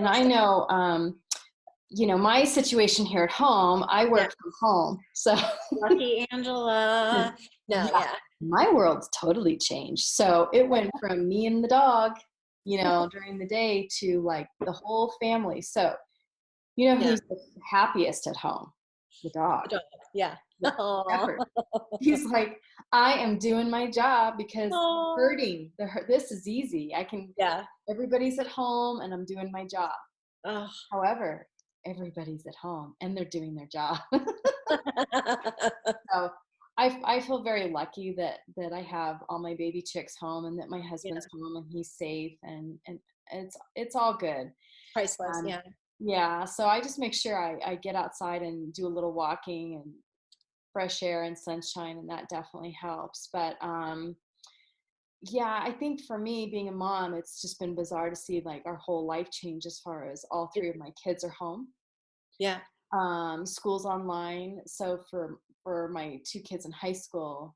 And I know, my situation here at home, I Yeah. work from home. So Lucky Angela. No, yeah, yeah. my world's totally changed. So it went from me and the dog, during the day to like the whole family. So, Yeah. who's the happiest at home? The dog. The dog. Yeah. The Oh. shepherd. He's like, I am doing my job because Oh. this is easy. Yeah. Everybody's at home and I'm doing my job. Oh. However, everybody's at home and they're doing their job. So I feel very lucky that I have all my baby chicks home and that my Yeah. husband's home and he's safe and it's all good. Priceless. Um, Yeah. yeah, so I just make sure I get outside and do a little walking and fresh air and sunshine, and that definitely helps. But yeah, I think for me being a mom, it's just been bizarre to see like our whole life change as far as all three of my kids are home. Yeah. School's online. So for my two kids in high school,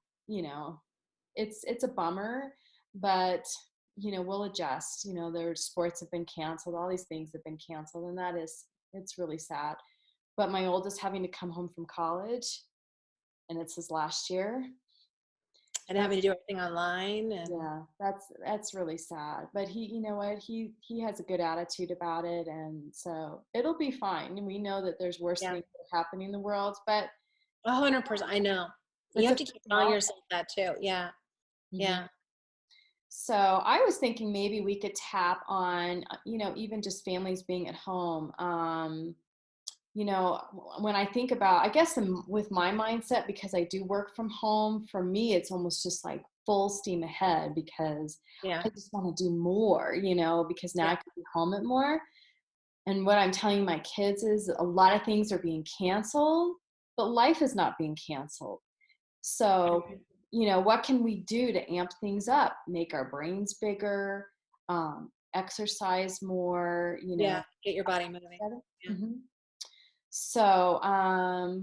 it's a bummer, but we'll adjust. Their sports have been canceled, all these things have been canceled, and it's really sad. But my oldest having to come home from college, and it's his last year. And having to do everything online and Yeah, that's really sad. But you know what? He has a good attitude about it, and so it'll be fine. And we know that there's worse yeah, things that are happening in the world, but 100%. I know. You it's have to keep affecting telling all of yourself that too. Yeah. us. Mhm. Yeah. So I was thinking maybe we could tap on, even just families being at home. When I think about, I guess with my mindset, because I do work from home, for me, it's almost just like full steam ahead because Yeah. I just want to do more, because now Yeah. I can be home at more. And what I'm telling my kids is a lot of things are being canceled, but life is not being canceled. So, what can we do to amp things up, make our brains bigger, exercise more, Yeah. Get your body moving. Yeah. Mhm. So, I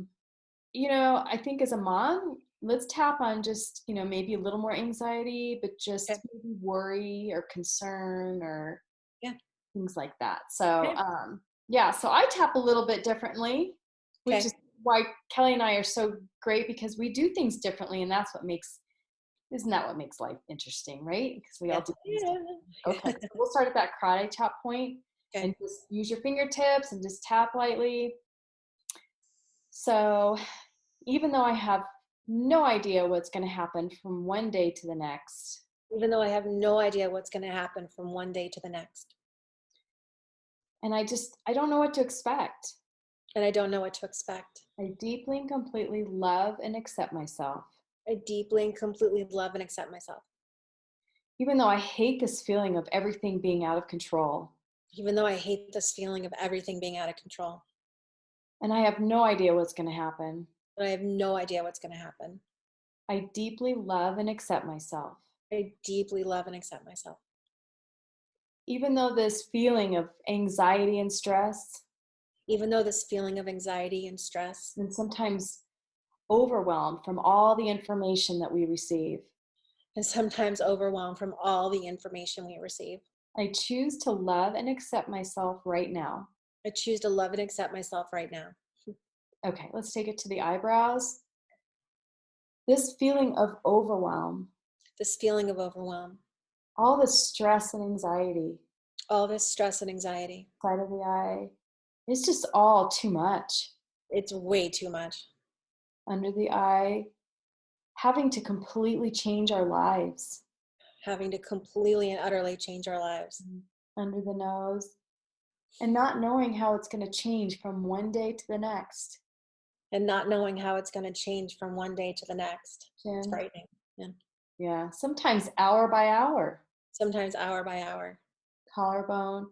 think as a mom, let's tap on just, maybe a little more anxiety, but Okay. just maybe worry or concern or Yeah. things like that. So, Okay. yeah, so I tap a little bit differently, which is Okay. why Kelly and I are so great because we do things differently. And isn't that what makes life interesting, right? Because we all Yes. do things Yeah. differently. Okay, so we'll start at that karate chop point Okay. and just use your fingertips and just tap lightly. So, even though I have no idea what's going to happen from one day to the next, Even though I have no idea what's going to happen from one day to the next. and I don't know what to expect. And I don't know what to expect. I deeply and completely love and accept myself. I deeply and completely love and accept myself. Even though I hate this feeling of everything being out of control. Even though I hate this feeling of everything being out of control. And I have no idea what's going to happen. But I have no idea what's going to happen. I deeply love and accept myself. I deeply love and accept myself. Even though this feeling of anxiety and stress, Even though this feeling of anxiety and stress, and sometimes overwhelmed from all the information that we receive, and sometimes overwhelmed from all the information we receive, I choose to love and accept myself right now. I choose to love and accept myself right now. Okay, let's take it to the eyebrows. This feeling of overwhelm, This feeling of overwhelm, all the stress and anxiety, all this stress and anxiety, side of the eye, it's just all too much. it's way too much. Under the eye, having to completely change our lives. Having to completely and utterly change our lives. Under the nose, and not knowing how it's going to change from one day to the next. And not knowing how it's going to change from one day to the next. It's Chin. frightening. Yeah. Yeah, sometimes hour by hour. Sometimes hour by hour. Collarbone.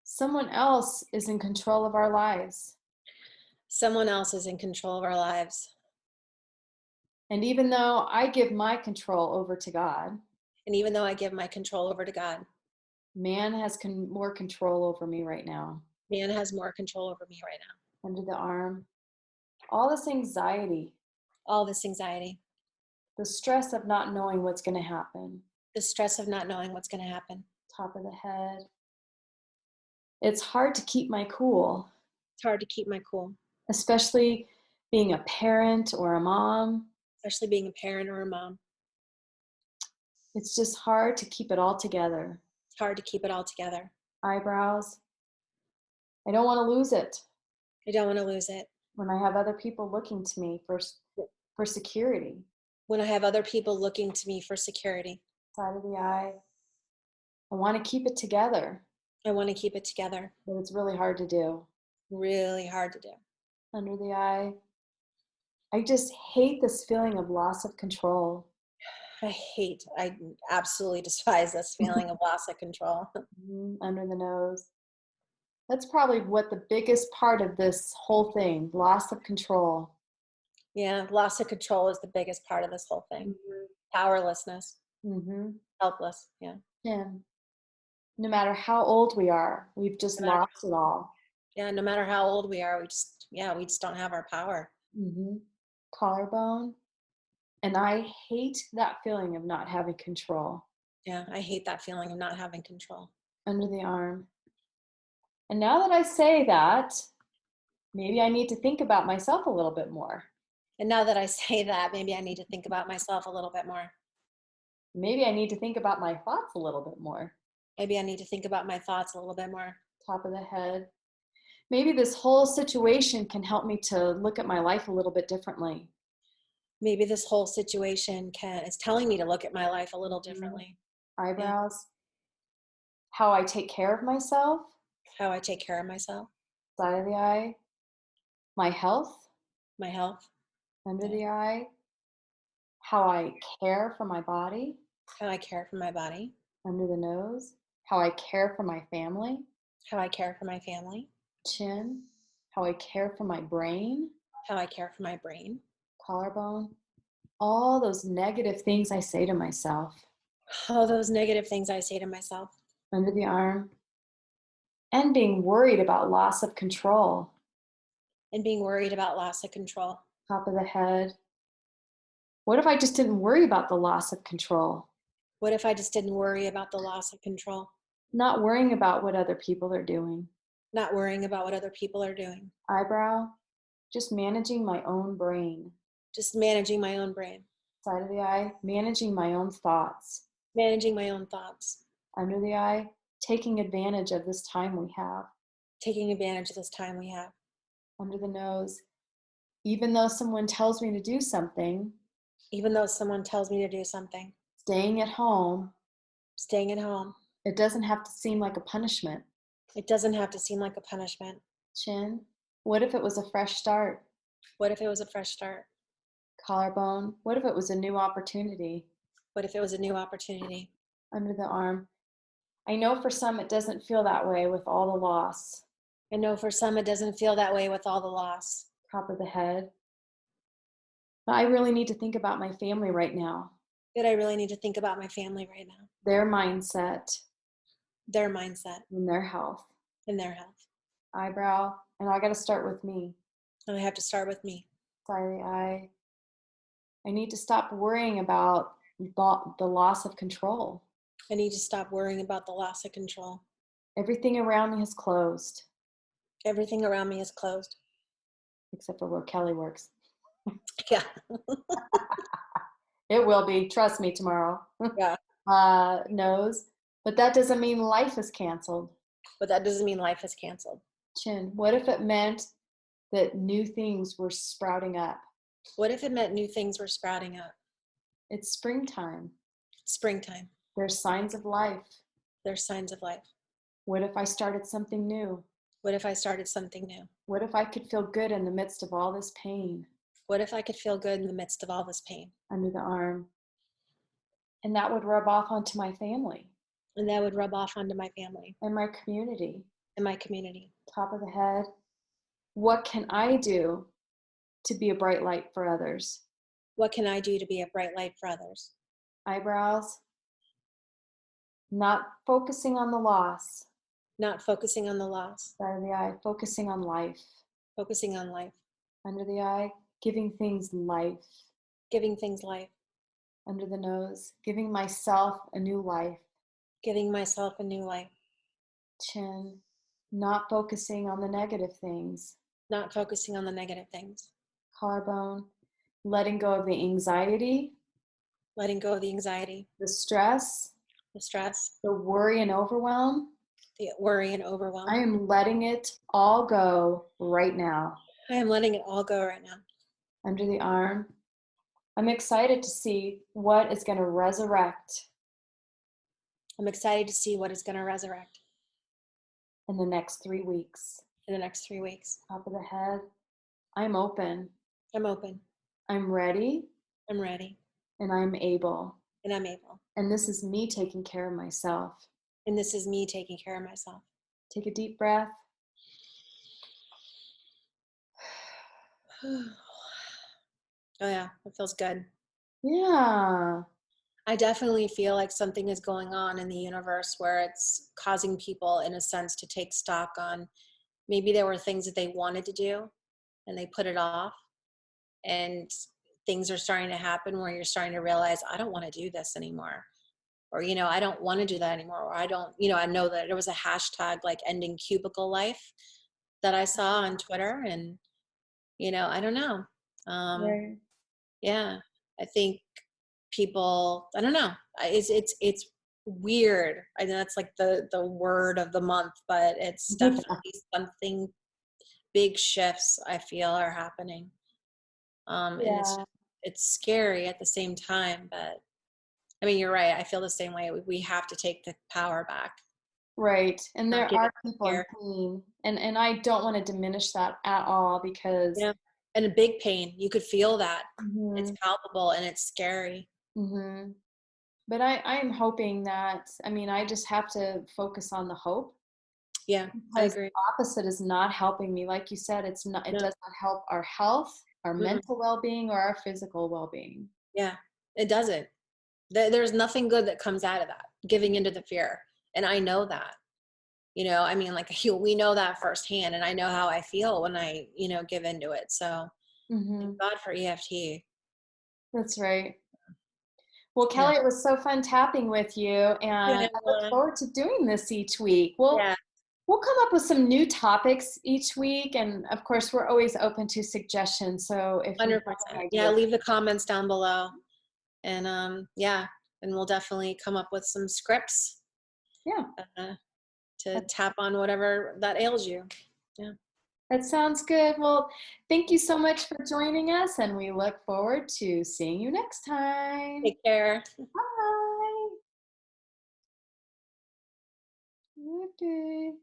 Someone else is in control of our lives. Someone else is in control of our lives. And even though I give my control over to God, And even though I give my control over to God, man has more control over me right now. man has more control over me right now. Under the arm, all this anxiety, All this anxiety, the stress of not knowing what's going to happen. the stress of not knowing what's going to happen. Top of the head, It's hard to keep my cool, It's hard to keep my cool, especially being a parent or a mom. especially being a parent or a mom. It's just hard to keep it all together. It's hard to keep it all together. Eyebrows. I don't want to lose it I don't want to lose it. when I have other people looking to me for security. When I have other people looking to me for security, Side of the eye. I want to keep it together, I want to keep it together. but it's really hard to do. Really hard to do. Under the eye. I just hate this feeling of loss of control. I absolutely despise this feeling of loss of control. Under the nose. That's probably what the biggest part of this whole thing, loss of control. Yeah, loss of control is the biggest part of this whole thing. Powerlessness, Mm-hmm. helpless. Yeah. Yeah. No matter how old we are, we've just No matter, lost it all. yeah, no matter how old we are, we just don't have our power. Mm-hmm. Collarbone. And I hate that feeling of not having control. Yeah, I hate that feeling of not having control. Under the arm. And now that I say that, maybe I need to think about myself a little bit more. And now that I say that, maybe I need to think about myself a little bit more. Maybe I need to think about my thoughts a little bit more. Maybe I need to think about my thoughts a little bit more. Top of the head. Maybe this whole situation can help me to look at my life a little bit differently. Maybe this whole situation is telling me to look at my life a little differently. Eyebrows. Yeah. How I take care of myself. How I take care of myself. Side of the eye. My health. My health. Under the eye. How I care for my body. How I care for my body. Under the nose. How I care for my family. How I care for my family. Chin. How I care for my brain. How I care for my brain. Collarbone. All those negative things I say to myself. All those negative things I say to myself. Under the arm. And being worried about loss of control. And being worried about loss of control. Top of the head. What if I just didn't worry about the loss of control? What if I just didn't worry about the loss of control? Not worrying about what other people are doing. Not worrying about what other people are doing. Eyebrow. Just managing my own brain. Just managing my own brain. Side of the eye. Managing my own thoughts. Managing my own thoughts. Under the eye. Taking advantage of this time we have. Taking advantage of this time we have. Under the nose. Even though someone tells me to do something. Even though someone tells me to do something. Staying at home. Staying at home. It doesn't have to seem like a punishment. It doesn't have to seem like a punishment. Chin. What if it was a fresh start? What if it was a fresh start? Collarbone. What if it was a new opportunity? What if it was a new opportunity? Under the arm. I know for some it doesn't feel that way with all the loss. I know for some it doesn't feel that way with all the loss. Top of the head. But I really need to think about my family right now. But I really need to think about my family right now. Their mindset. Their mindset. And their health. And their health. Eyebrow. And I got to start with me. And I have to start with me. Side of the eye. I need to stop worrying about the loss of control. I need to stop worrying about the loss of control. Everything around me is closed. Everything around me is closed. Except for where Kelly works. Yeah. It will be. Trust me, tomorrow. Yeah. Nose. But that doesn't mean life is canceled. But that doesn't mean life is canceled. Chin. What if it meant that new things were sprouting up? What if it meant new things were sprouting up? It's springtime. Springtime. There's signs of life. There's signs of life. What if I started something new? What if I started something new? What if I could feel good in the midst of all this pain? What if I could feel good in the midst of all this pain? Under the arm. And that would rub off onto my family. And that would rub off onto my family. And my community. And my community. Top of the head. What can I do to be a bright light for others? What can I do to be a bright light for others? Eyebrows. Not focusing on the loss. Not focusing on the loss. Side of the eye. Focusing on life. Focusing on life. Under the eye. Giving things life. Giving things life. Under the nose. Giving myself a new life. Giving myself a new life. Chin. Not focusing on the negative things. not focusing on the negative things, Collarbone. Letting go of the anxiety, letting go of the anxiety, the stress, the stress, the worry and overwhelm. the worry and I overwhelm. am letting it all go right now. I am letting it all go right now. Under the arm. I'm excited to see what is going to resurrect I'm excited to see what is going to resurrect in the next 3 weeks. in the next 3 weeks. Top of the head. I'm open. I'm open. I'm ready. I'm ready. And I'm able. And I'm able. And this is me taking care of myself. And this is me taking care of myself. Take a deep breath. Oh, yeah, it feels good. Yeah. I definitely feel like something is going on in the universe where it's causing people, in a sense, to take stock on maybe there were things that they wanted to do and they put it off. And things are starting to happen where you're starting to realize, I don't want to do this anymore. Or, I don't want to do that anymore. Or I don't, I know that there was a hashtag like ending cubicle life that I saw on Twitter. And, I don't know. Right. Yeah, I think people, I don't know. It's weird. I know that's like the word of the month, but it's definitely something. Big shifts I feel are happening. And Yeah. it's scary at the same time, but I mean, you're right. I feel the same way. We have to take the power back. Right. And Not there give it are to people in fear. pain. And I don't want to diminish that at all because Yeah. And a big pain. You could feel that. It's mhm, palpable and it's scary. mhm. But I'm hoping that, I mean, I just have to focus on the hope Yeah, I because the agree. opposite is not helping me. Like you said, it No. does not help our health, our Mm-mm. mental well-being, or our physical well-being. Yeah, it doesn't. There's nothing good that comes out of that, giving into the fear. And I know that. I mean, like we know that firsthand, and I know how I feel when I, give into it. So thank Hmm. God for EFT. That's right. Well, Yeah. Kelly, it was so fun tapping with you, and Yeah. I look forward to doing this each week. Yeah. We'll come up with some new topics each week, and of course, we're always open to suggestions. So if you have 100%. an Yeah. idea, Leave the comments down below, and yeah, and we'll definitely come up with some scripts yeah, uh, to tap on whatever that ails you. Yeah. that sounds good. Well, thank you so much for joining us, and we look forward to seeing you next time. Take care. Bye. Okay.